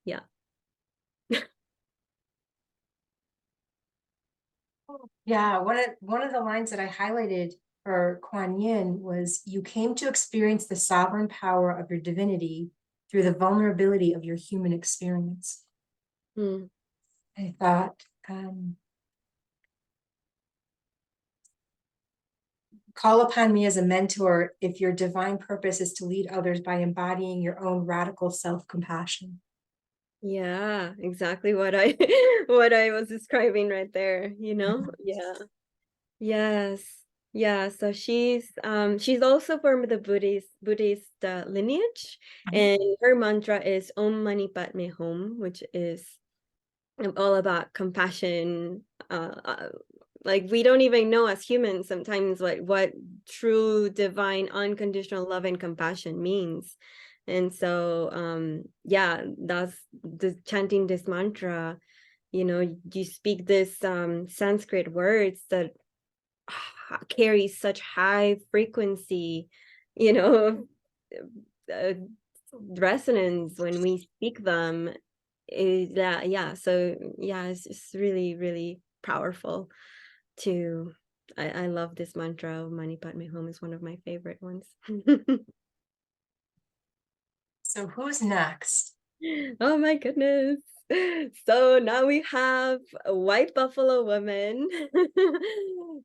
Yeah. Yeah, one of the lines that I highlighted for Kuan Yin was, "You came to experience the sovereign power of your divinity through the vulnerability of your human experience." Mm. I thought, "Call upon me as a mentor if your divine purpose is to lead others by embodying your own radical self-compassion." Yeah, exactly what I what I was describing right there, you know? Yeah. Yes. Yeah, so she's also from the Buddhist lineage, Mhm. and her mantra is Om Mani Padme Hum, which is all about compassion. Like we don't even know as humans sometimes what true divine unconditional love and compassion means. And so yeah, that's the chanting this mantra, you know, you speak this Sanskrit words that carry such high frequency, you know, uh, resonance when we speak them. Is that, yeah, so yeah, it's just really, really powerful to I love this mantra of Mani Padme Hum, is one of my favorite ones. So who's next? Oh my goodness. So now we have a white buffalo woman.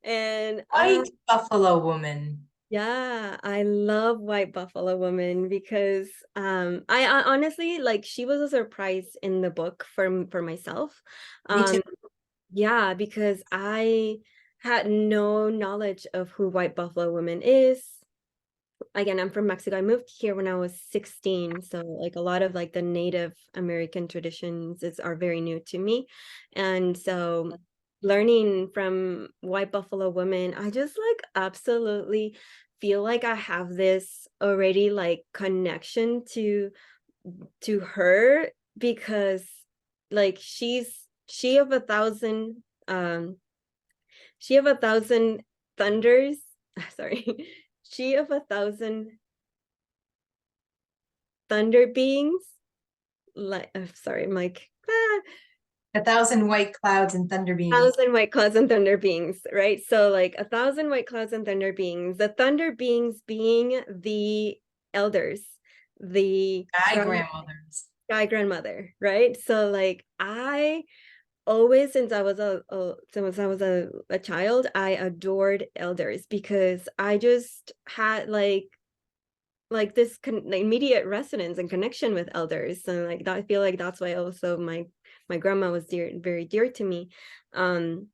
And White Buffalo Woman. yeah, I love white buffalo woman because I honestly, like, she was a surprise in the book for myself. Me too. Um yeah, because I had no knowledge of who white buffalo woman is. Again, I'm from Mexico. I moved here when I was 16, so like a lot of like the Native American traditions are very new to me. And so learning from white buffalo women, I just like absolutely feel like I have this already like connection to her, because like she of a thousand she of a thousand thunders, sorry, she of a thousand thunder beings, like sorry, Mike. A Thousand White Clouds and Thunder Beings. Thousand white clouds and thunder beings, right? So like a thousand white clouds and thunder beings, the thunder beings being the elders, the Sky Grandmothers. sky grandmother, right? So like I always, since I was since I was a child, I adored elders, because I just had like this immediate resonance and connection with elders, and like that, I feel like that's why also my grandma was very dear to me. And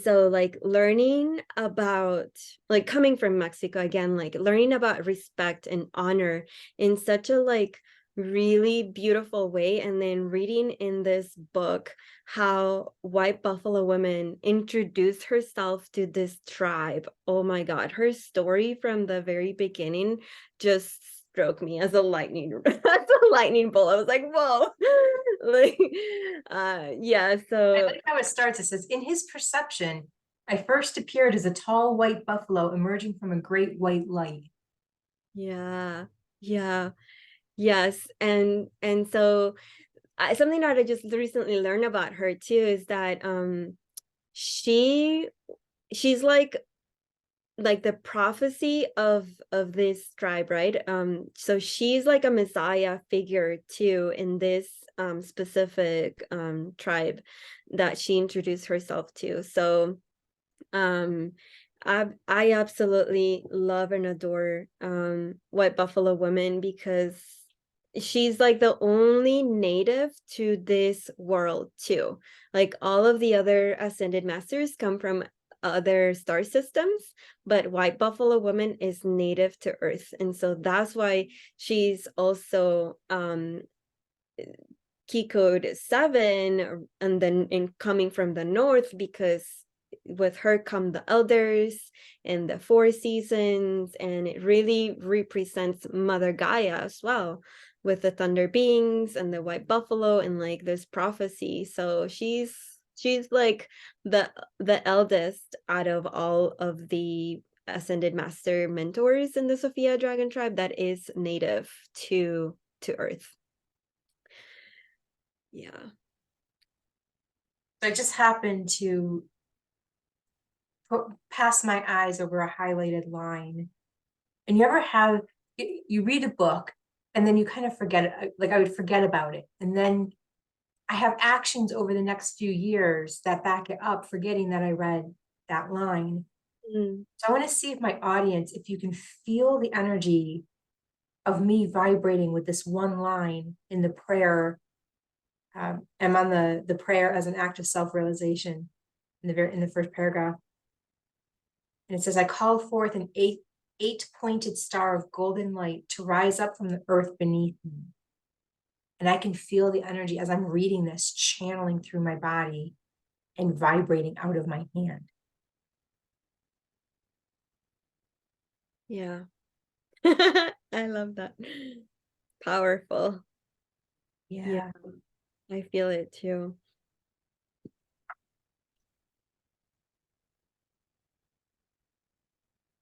so like learning about, like coming from Mexico again, like learning about respect and honor in such a like really beautiful way, and then reading in this book how white buffalo woman introduced herself to this tribe. Oh my god, her story from the very beginning just struck me as a lightning as a lightning bolt. I was like, whoa. Like, yeah, I so like how it starts. It says, in his perception, I first appeared as a tall white buffalo emerging from a great white light. yeah, yeah, yes. And so something that I just recently learned about her too is that she she's like the prophecy of this tribe, right? So she's like a messiah figure too in this specific tribe that she introduced herself to. So um I absolutely love and adore White Buffalo Woman because she's like the only native to this world too. Like all of the other ascended masters come from other star systems, but White Buffalo Woman is native to Earth. And so that's why she's also key code 7, and then in coming from the north, because with her come the elders and the 4 seasons, and it really represents Mother Gaia as well, with the thunder beings and the white buffalo and like this prophecy. So she's like the eldest out of all of the ascended master mentors in the Sophia dragon tribe that is native to Earth. Yeah. So I just happened to pass my eyes over a highlighted line. And you ever have, you read a book and then you kind of forget it, like I would forget about it. And then I have actions over the next few years that back it up, forgetting that I read that line. Mm. So I want to see if my audience, if you can feel the energy of me vibrating with this one line in the prayer. I'm on the prayer as an act of self-realization in the first paragraph. And it says, I call forth an eight-pointed star of golden light to rise up from the earth beneath me. And I can feel the energy as I'm reading this, channeling through my body and vibrating out of my hand. Yeah. I love that. Powerful. Yeah, Yeah. I feel it too.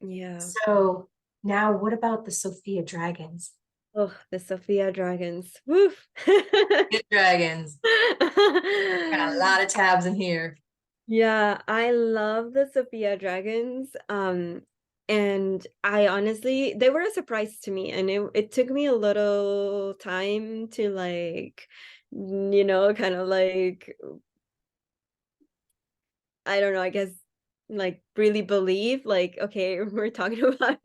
Yeah. So now what about the Sophia dragons? Oh, the Sophia dragons. Woof. Good dragons. Got a lot of tabs in here. Yeah, I love the Sophia dragons. And I honestly, they were a surprise to me, and it took me a little time to like, kind of like, I don't know, I guess like really believe like, okay, we're talking about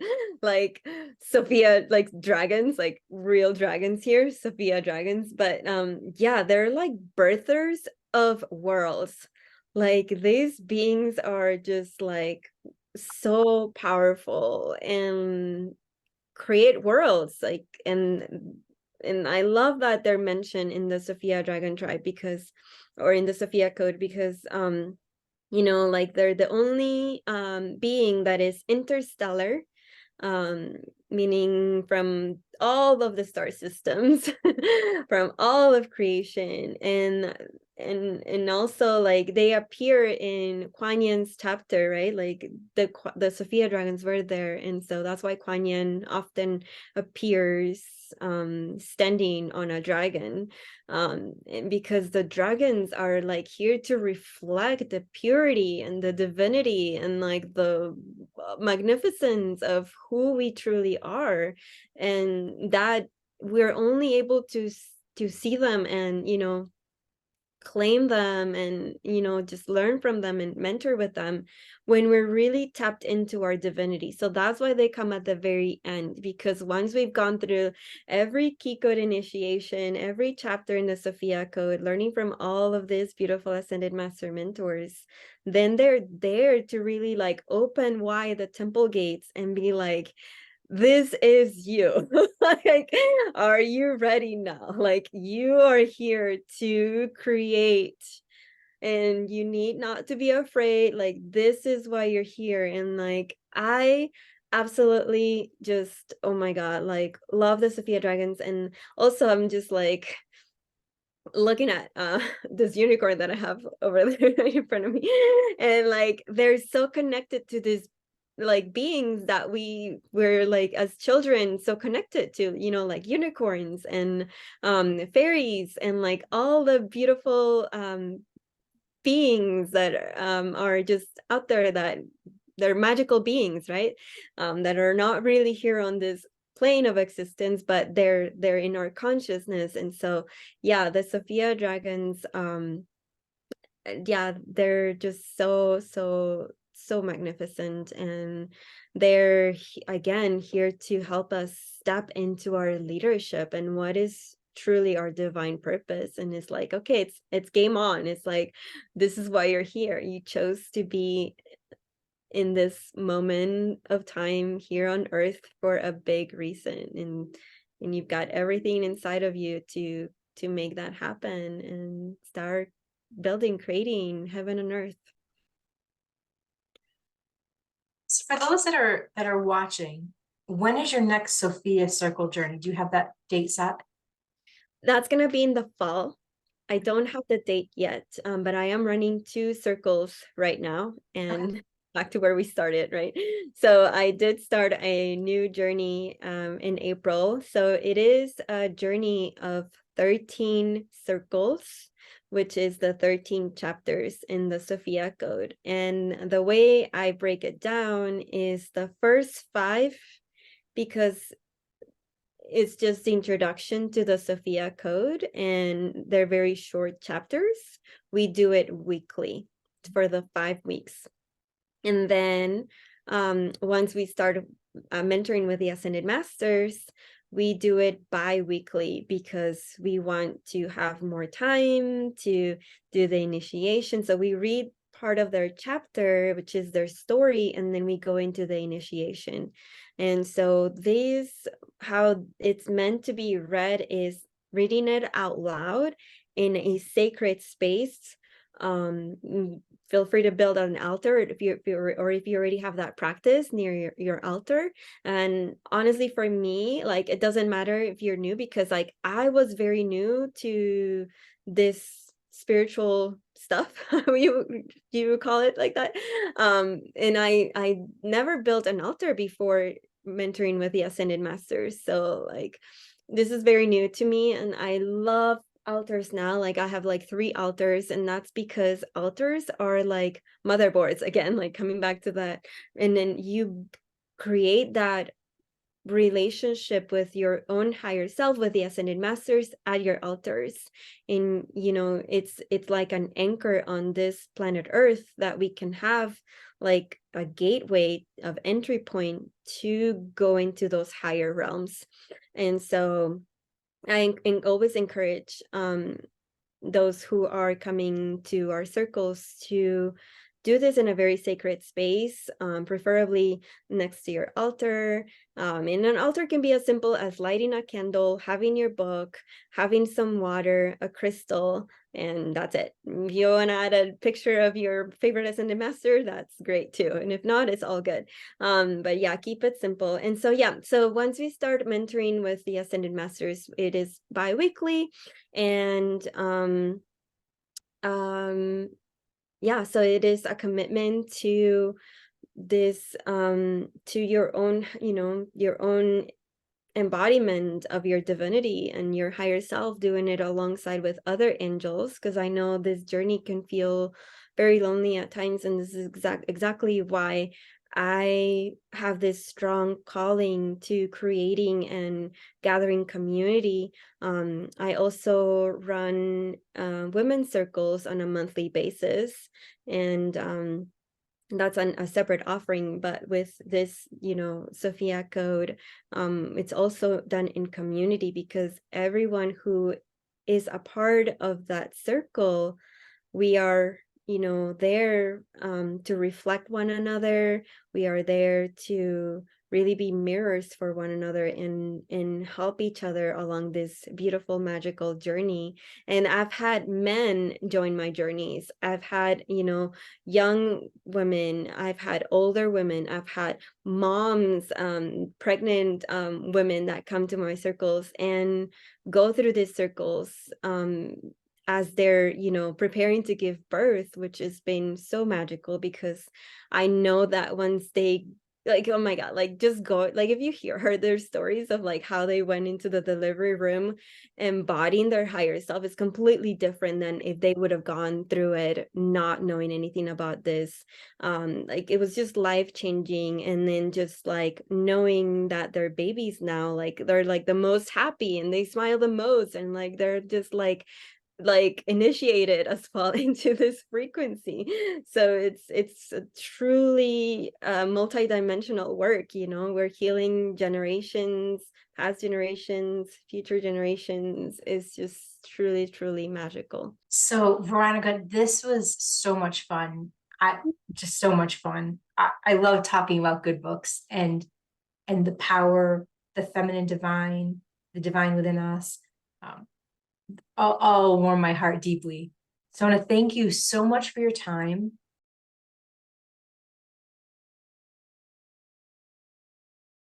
like Sophia, like dragons, like real dragons here, Sophia dragons. But yeah, they're like birthers of worlds. Like these beings are just like so powerful and create worlds, like, and I love that they're mentioned in the Sophia dragon tribe, because, or in the Sophia code, because like they're the only being that is interstellar, um meaning from all of the star systems, from all of creation, and also like they appear in Kuan Yin's chapter, right? Like the Sophia dragons were there, and so that's why Kuan Yin often appears standing on a dragon, because the dragons are like here to reflect the purity and the divinity and like the magnificence of who we truly are, and that we're only able to see them and claim them and just learn from them and mentor with them when we're really tapped into our divinity. So that's why they come at the very end, because once we've gone through every key code initiation, every chapter in the Sophia code, learning from all of these beautiful ascended master mentors, then they're there to really like open wide the temple gates and be like, this is you. Like, are you ready now? Like, you are here to create, and you need not to be afraid. Like, this is why you're here. And like, I absolutely just, oh my God, like love the Sophia dragons. And also I'm just like looking at this unicorn that I have over there right in front of me. And like they're so connected to this like beings that we were like as children so connected to, you know, like unicorns and fairies and like all the beautiful beings that are just out there, that they're magical beings, right? That are not really here on this plane of existence, but they're in our consciousness. And so yeah, the Sophia dragons, yeah, they're just so magnificent, and they're again here to help us step into our leadership and what is truly our divine purpose. And it's like, okay, it's game on. It's like, this is why you're here. You chose to be in this moment of time here on earth for a big reason, and you've got everything inside of you to make that happen and start building, creating heaven on earth. So for those that are watching, when is your next Sophia Circle journey? Do you have that date set? That's gonna be in the fall. I don't have the date yet, but I am running 2 circles right now, and back to where we started, right? So I did start a new journey in April. So it is a journey of 13 circles, which is the 13 chapters in the Sophia Code. And the way I break it down is the first 5, because it's just the introduction to the Sophia Code, and they're very short chapters. We do it weekly for the 5 weeks. And then once we start mentoring with the Ascended Masters, we do it bi-weekly because we want to have more time to do the initiation. So we read part of their chapter, which is their story, and then we go into the initiation. And so how it's meant to be read is reading it out loud in a sacred space. Feel free to build an altar if you already have that practice near your altar. And honestly, for me, like, it doesn't matter if you're new, because like I was very new to this spiritual stuff, you call it like that. And I never built an altar before mentoring with the Ascended Masters. So like this is very new to me, and I love altars now. Like I have like 3 altars, and that's because altars are like motherboards, again, like coming back to that. And then you create that relationship with your own higher self, with the Ascended Masters at your altars. And you know, it's like an anchor on this planet Earth that we can have, like a gateway of entry point to go into those higher realms. And so I always encourage those who are coming to our circles to do this in a very sacred space, preferably next to your altar. And an altar can be as simple as lighting a candle, having your book, having some water, a crystal, and that's it. If you want to add a picture of your favorite Ascended Master, that's great too. And if not, it's all good. But yeah, keep it simple. And so yeah, so once we start mentoring with the Ascended Masters, it is bi-weekly. And yeah, so it is a commitment to this, to your own, you know, your own embodiment of your divinity and your higher self, doing it alongside with other angels, because I know this journey can feel very lonely at times, and this is exactly why I have this strong calling to creating and gathering community. I also run women's circles on a monthly basis, and that's a separate offering. But with this, you know, Sophia Code, it's also done in community, because everyone who is a part of that circle, we are, you know, there to reflect one another. We are there to really be mirrors for one another and help each other along this beautiful magical journey. And I've had men join my journeys. I've had, you know, young women, I've had older women, I've had moms, pregnant women that come to my circles and go through these circles as they're, you know, preparing to give birth, which has been so magical because I know that once they, like, oh my God, like, just go, like, if you heard their stories of like how they went into the delivery room embodying their higher self, is completely different than if they would have gone through it not knowing anything about this. Like, it was just life changing. And then just like knowing that they're babies now, like they're like the most happy and they smile the most, and like they're just like initiated as well into this frequency. So it's a truly multi-dimensional work, you know. We're healing generations, past generations, future generations. Is just truly, truly magical. So Veronica, this was so much fun. Just so much fun. I love talking about good books and the power, the feminine divine, the divine within us. Um, all warm my heart deeply. So I want to thank you so much for your time.